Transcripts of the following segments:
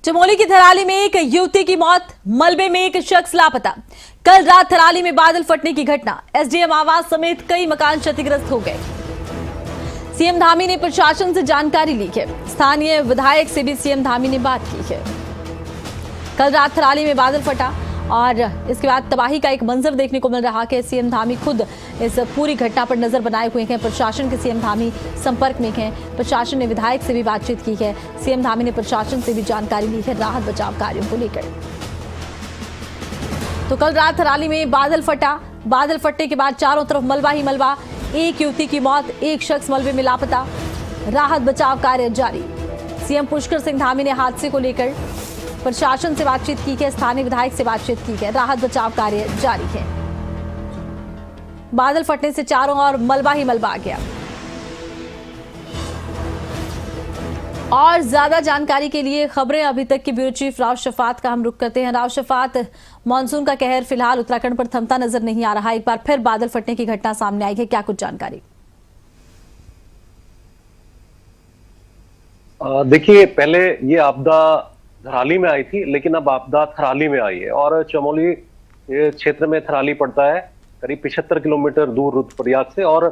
चमोली की थराली में एक युवती की मौत, मलबे में एक शख्स लापता। कल रात थराली में बादल फटने की घटना, एसडीएम आवास समेत कई मकान क्षतिग्रस्त हो गए। सीएम धामी ने प्रशासन से जानकारी ली है। स्थानीय विधायक से भी सीएम धामी ने बात की है। कल रात थराली में बादल फटा और इसके बाद तबाही का एक मंजर देखने को मिल रहा है। सीएम धामी खुद इस पूरी घटना पर नजर बनाए हुए हैं। प्रशासन के सीएम धामी संपर्क में हैं। प्रशासन ने विधायक से भी बातचीत की है। सीएम धामी ने प्रशासन से भी जानकारी ली है राहत बचाव कार्यों को लेकर। तो कल रात थराली में बादल फटा। बादल फटने के बाद चारों तरफ मलबा ही मलबा। एक युवती की मौत, एक शख्स मलबे में लापता। राहत बचाव कार्य जारी। सीएम पुष्कर सिंह धामी ने हादसे को लेकर प्रशासन से बातचीत की है। स्थानीय विधायक से बातचीत की है। राहत बचाव कार्य जारी है। बादल फटने से चारों ओर मलबा ही मलबा आ गया। और ज्यादा जानकारी के लिए खबरें अभी तक की ब्यूरो चीफ राव शफात का हम रुख करते हैं। राव शफात, मानसून का कहर फिलहाल उत्तराखंड पर थमता नजर नहीं आ रहा। एक बार फिर बादल फटने की घटना सामने आई है, क्या कुछ जानकारी? देखिए, पहले ये आपदा थराली में आई थी, लेकिन अब आपदा थराली में आई है। और चमोली क्षेत्र में थराली पड़ता है करीब 75 किलोमीटर दूर रुद्रप्रयाग से। और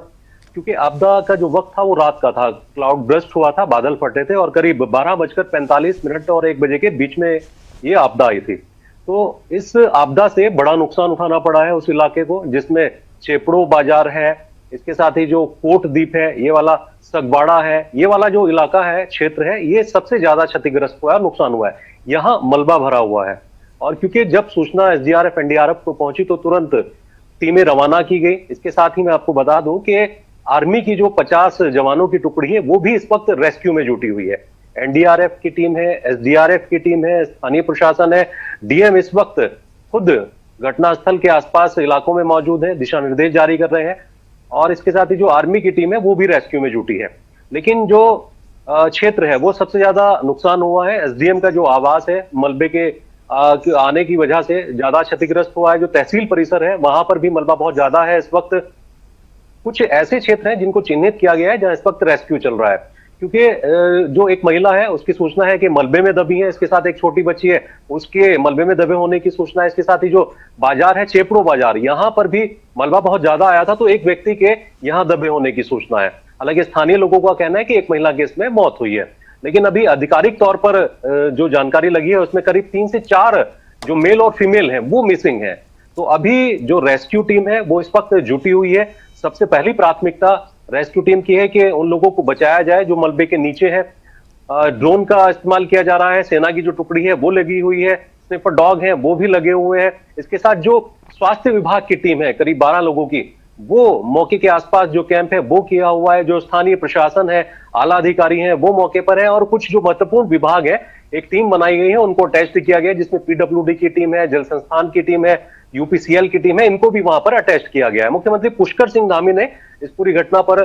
क्योंकि आपदा का जो वक्त था वो रात का था, क्लाउड ब्रस्ट हुआ था, बादल फटे थे और करीब 12:45 और 1 बजे के बीच में ये आपदा आई थी। तो इस आपदा से बड़ा नुकसान उठाना पड़ा है उस इलाके को, जिसमें चेपड़ो बाजार है, इसके साथ ही जो कोट द्वीप है, ये वाला सगबाड़ा है, ये वाला जो इलाका है, क्षेत्र है, ये सबसे ज्यादा क्षतिग्रस्त हुआ है, नुकसान हुआ है। यहाँ मलबा भरा हुआ है। और क्योंकि जब सूचना एसडीआरएफ एनडीआरएफ को पहुंची तो तुरंत टीमें रवाना की गई। इसके साथ ही मैं आपको बता दूं कि आर्मी की जो 50 जवानों की टुकड़ी है वो भी इस वक्त रेस्क्यू में जुटी हुई है। एनडीआरएफ की टीम है, एसडीआरएफ की टीम है, स्थानीय प्रशासन है, डीएम इस वक्त खुद घटनास्थल के आसपास इलाकों में मौजूद है, दिशा निर्देश जारी कर रहे हैं। और इसके साथ ही जो आर्मी की टीम है वो भी रेस्क्यू में जुटी है। लेकिन जो क्षेत्र है वो सबसे ज्यादा नुकसान हुआ है। एसडीएम का जो आवास है मलबे के आने की वजह से ज्यादा क्षतिग्रस्त हुआ है। जो तहसील परिसर है वहां पर भी मलबा बहुत ज्यादा है। इस वक्त कुछ ऐसे क्षेत्र हैं जिनको चिन्हित किया गया है जहां इस वक्त रेस्क्यू चल रहा है, क्योंकि जो एक महिला है उसकी सूचना है कि मलबे में दबी है, इसके साथ एक छोटी बच्ची है, उसके मलबे में दबे होने की सूचना है। इसके साथ ही जो बाजार है चेपड़ो बाजार, यहां पर भी मलबा बहुत ज्यादा आया था, तो एक व्यक्ति के यहां दबे होने की सूचना है। हालांकि स्थानीय लोगों का कहना है कि एक महिला की इसमें मौत हुई है, लेकिन अभी आधिकारिक तौर पर जो जानकारी लगी है उसमें करीब 3 से 4 जो मेल और फीमेल हैं वो मिसिंग है। तो अभी जो रेस्क्यू टीम है वो इस वक्त जुटी हुई है। सबसे पहली प्राथमिकता रेस्क्यू टीम की है कि उन लोगों को बचाया जाए जो मलबे के नीचे है। ड्रोन का इस्तेमाल किया जा रहा है, सेना की जो टुकड़ी है वो लगी हुई है, स्निफर डॉग हैं वो भी लगे हुए हैं। इसके साथ जो स्वास्थ्य विभाग की टीम है करीब 12 लोगों की, वो मौके के आसपास जो कैंप है वो किया हुआ है। जो स्थानीय प्रशासन है, आला अधिकारी हैं वो मौके पर है। और कुछ जो महत्वपूर्ण विभाग है, एक टीम बनाई गई है, उनको अटैच किया गया, जिसमें पीडब्ल्यूडी की टीम है, जल संस्थान की टीम है, यूपीसीएल की टीम है, इनको भी वहां पर अटैच किया गया है। मुख्यमंत्री पुष्कर सिंह धामी ने इस पूरी घटना पर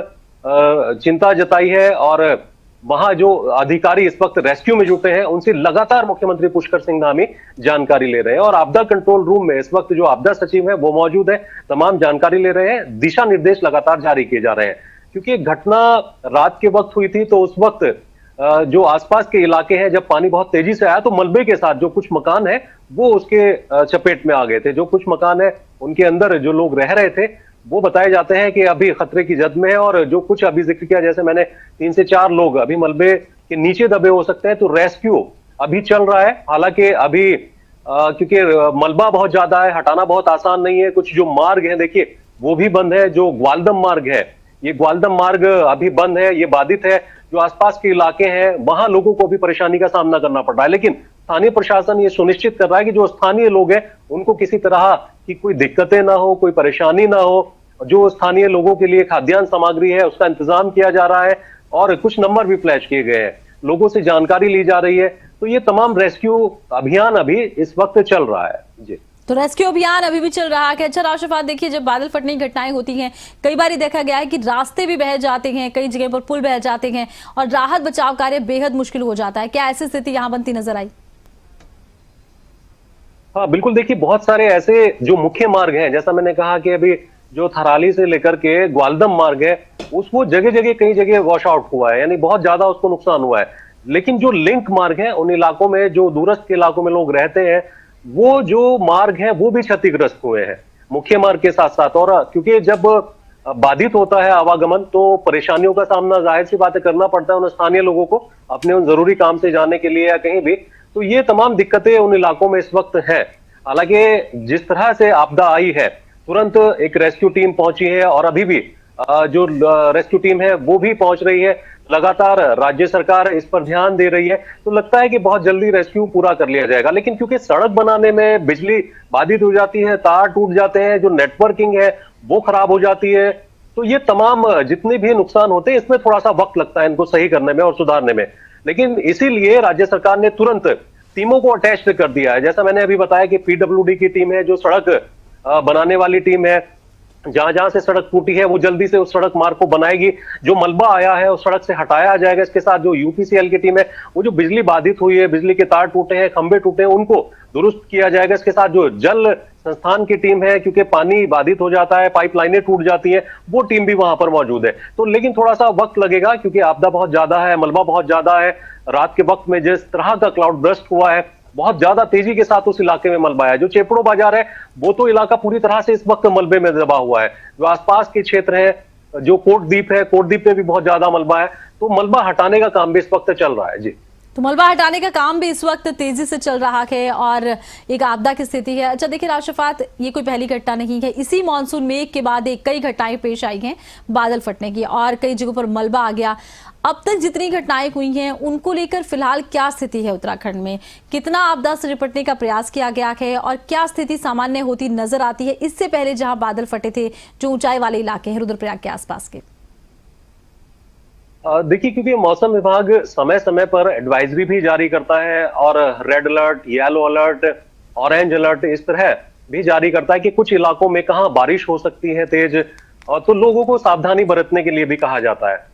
चिंता जताई है और वहां जो अधिकारी इस वक्त रेस्क्यू में जुटे हैं उनसे लगातार मुख्यमंत्री पुष्कर सिंह धामी जानकारी ले रहे हैं। और आपदा कंट्रोल रूम में इस वक्त जो आपदा सचिव है वो मौजूद है, तमाम जानकारी ले रहे हैं, दिशा निर्देश लगातार जारी किए जा रहे हैं। क्योंकि घटना रात के वक्त हुई थी तो उस वक्त जो आसपास के इलाके हैं, जब पानी बहुत तेजी से आया तो मलबे के साथ जो कुछ मकान है वो उसके चपेट में आ गए थे। जो कुछ मकान है उनके अंदर जो लोग रह रहे थे वो बताए जाते हैं कि अभी खतरे की जद में है। और जो कुछ अभी जिक्र किया, जैसे मैंने 3 से 4 लोग अभी मलबे के नीचे दबे हो सकते हैं, तो रेस्क्यू अभी चल रहा है। हालांकि अभी क्योंकि मलबा बहुत ज्यादा है, हटाना बहुत आसान नहीं है। कुछ जो मार्ग है देखिए वो भी बंद है। जो ग्वालदम मार्ग है, ये ग्वालदम मार्ग अभी बंद है, ये बाधित है। जो आसपास के इलाके हैं वहां लोगों को भी परेशानी का सामना करना पड़ रहा है। लेकिन स्थानीय प्रशासन ये सुनिश्चित कर रहा है कि जो स्थानीय लोग हैं उनको किसी तरह की कोई दिक्कतें ना हो, कोई परेशानी ना हो। जो स्थानीय लोगों के लिए खाद्यान्न सामग्री है उसका इंतजाम किया जा रहा है और कुछ नंबर भी फ्लैश किए गए हैं, लोगों से जानकारी ली जा रही है। तो ये तमाम रेस्क्यू अभियान अभी इस वक्त चल रहा है। जी, तो रेस्क्यू अभियान अभी भी चल रहा है। अच्छा राव शफात, देखिए जब बादल फटने की घटनाएं होती हैं कई बार देखा गया है कि रास्ते भी बह जाते हैं, कई जगह पर पुल बह जाते हैं और राहत बचाव कार्य बेहद मुश्किल हो जाता है। क्या ऐसी स्थिति यहाँ बनती नजर आई? हाँ बिल्कुल, देखिए बहुत सारे ऐसे जो मुख्य मार्ग हैं, जैसा मैंने कहा कि अभी जो थराली से लेकर के ग्वालदम मार्ग है उस वो जगह जगह कई जगह वॉश आउट हुआ है, यानी बहुत ज्यादा उसको नुकसान हुआ है। लेकिन जो लिंक मार्ग है उन इलाकों में, जो दूरस्थ इलाकों में लोग रहते हैं, वो जो मार्ग है वो भी क्षतिग्रस्त हुए हैं मुख्य मार्ग के साथ साथ। और क्योंकि जब बाधित होता है आवागमन तो परेशानियों का सामना जाहिर सी बात है करना पड़ता है उन स्थानीय लोगों को अपने उन जरूरी काम से जाने के लिए या कहीं भी। तो ये तमाम दिक्कतें उन इलाकों में इस वक्त हैं। हालांकि जिस तरह से आपदा आई है तुरंत एक रेस्क्यू टीम पहुंची है और अभी भी जो रेस्क्यू टीम है वो भी पहुंच रही है। लगातार राज्य सरकार इस पर ध्यान दे रही है, तो लगता है कि बहुत जल्दी रेस्क्यू पूरा कर लिया जाएगा। लेकिन क्योंकि सड़क बनाने में बिजली बाधित हो जाती है, तार टूट जाते हैं, जो नेटवर्किंग है वो खराब हो जाती है, तो ये तमाम जितने भी नुकसान होते हैं इसमें थोड़ा सा वक्त लगता है इनको सही करने में और सुधारने में। लेकिन इसीलिए राज्य सरकार ने तुरंत टीमों को अटैच कर दिया है। जैसा मैंने अभी बताया कि पीडब्ल्यूडी की टीम है, जो सड़क बनाने वाली टीम है, जहां जहां से सड़क टूटी है वो जल्दी से उस सड़क मार्ग को बनाएगी। जो मलबा आया है उस सड़क से हटाया जाएगा। इसके साथ जो यूपीसीएल की टीम है, वो जो बिजली बाधित हुई है, बिजली के तार टूटे हैं, खंभे टूटे हैं, उनको दुरुस्त किया जाएगा। इसके साथ जो जल संस्थान की टीम है, क्योंकि पानी बाधित हो जाता है, पाइपलाइनें टूट जाती है, वो टीम भी वहां पर मौजूद है। तो लेकिन थोड़ा सा वक्त लगेगा क्योंकि आपदा बहुत ज्यादा है, मलबा बहुत ज्यादा है। रात के वक्त में जिस तरह का क्लाउड बर्स्ट हुआ है, बहुत ज्यादा तेजी के साथ उस इलाके में मलबा है। जो चेपड़ो बाजार है वो तो इलाका पूरी तरह से इस वक्त मलबे में दबा हुआ है। जो आसपास के क्षेत्र है, जो कोटद्वीप है, कोटद्वीप पे भी बहुत ज्यादा मलबा है। तो मलबा हटाने का काम भी इस वक्त चल रहा है। जी, तो मलबा हटाने का काम भी इस वक्त तेजी से चल रहा है और एक आपदा की स्थिति है। अच्छा देखिए राशिफात, ये कोई पहली घटना नहीं है। इसी मानसून में एक के बाद एक कई घटनाएं पेश आई हैं बादल फटने की और कई जगहों पर मलबा आ गया। अब तक जितनी घटनाएं हुई हैं उनको लेकर फिलहाल क्या स्थिति है उत्तराखंड में? कितना आपदा से निपटने का प्रयास किया गया है और क्या स्थिति सामान्य होती नजर आती है इससे पहले जहां बादल फटे थे, जो ऊंचाई वाले इलाके हैं रुद्रप्रयाग के आसपास के? देखिए, क्योंकि मौसम विभाग समय समय पर एडवाइजरी भी जारी करता है और red alert, yellow alert, orange alert इस तरह भी जारी करता है कि कुछ इलाकों में कहां बारिश हो सकती है तेज, और तो लोगों को सावधानी बरतने के लिए भी कहा जाता है।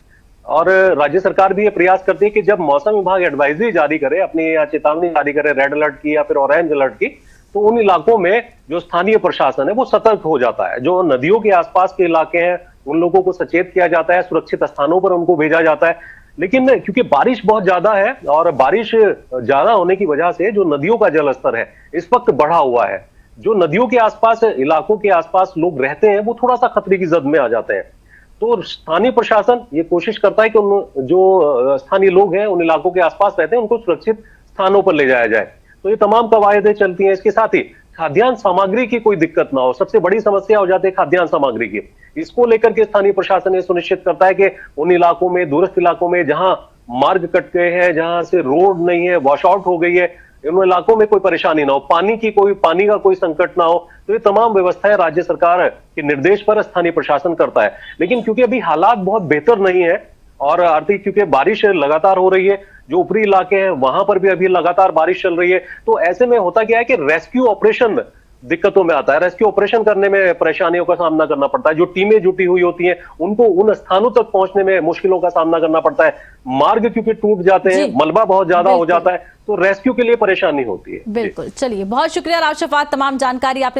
और राज्य सरकार भी ये प्रयास करती है कि जब मौसम विभाग एडवाइजरी जारी करे, अपनी या चेतावनी जारी करे रेड अलर्ट की या फिर ऑरेंज अलर्ट की, तो उन इलाकों में जो स्थानीय प्रशासन है वो सतर्क हो जाता है। जो नदियों के आसपास के इलाके हैं उन लोगों को सचेत किया जाता है, सुरक्षित स्थानों पर उनको भेजा जाता है। लेकिन क्योंकि बारिश बहुत ज्यादा है और बारिश ज्यादा होने की वजह से जो नदियों का जल स्तर है इस वक्त बढ़ा हुआ है। जो नदियों के आसपास इलाकों के आसपास लोग रहते हैं वो थोड़ा सा खतरे की जद में आ जाते हैं। तो स्थानीय प्रशासन ये कोशिश करता है कि उन जो स्थानीय लोग हैं उन इलाकों के आसपास रहते हैं उनको सुरक्षित स्थानों पर ले जाया जाए। तो ये तमाम कवायदें चलती हैं। इसके साथ ही खाद्यान्न सामग्री की कोई दिक्कत ना हो, सबसे बड़ी समस्या हो जाती है खाद्यान्न सामग्री की। इसको लेकर के स्थानीय प्रशासन ये सुनिश्चित करता है कि उन इलाकों में, दूरस्थ इलाकों में जहां मार्ग कट गए हैं, जहां से रोड नहीं है, वॉश आउट हो गई है, इन इलाकों में कोई परेशानी ना हो, पानी का कोई संकट ना हो। तो ये तमाम व्यवस्थाएं राज्य सरकार के निर्देश पर स्थानीय प्रशासन करता है। लेकिन क्योंकि अभी हालात बहुत बेहतर नहीं है और आर्थिक क्योंकि बारिश लगातार हो रही है, जो ऊपरी इलाके हैं वहां पर भी अभी लगातार बारिश चल रही है, तो ऐसे में होता क्या है कि रेस्क्यू ऑपरेशन दिक्कतों में आता है। रेस्क्यू ऑपरेशन करने में परेशानियों का सामना करना पड़ता है। जो टीमें जुटी हुई होती हैं उनको उन स्थानों तक पहुंचने में मुश्किलों का सामना करना पड़ता है। मार्ग क्योंकि टूट जाते हैं, मलबा बहुत ज्यादा हो जाता है, तो रेस्क्यू के लिए परेशानी होती है। बिल्कुल, चलिए बहुत शुक्रिया राशिफात, तमाम जानकारी आपने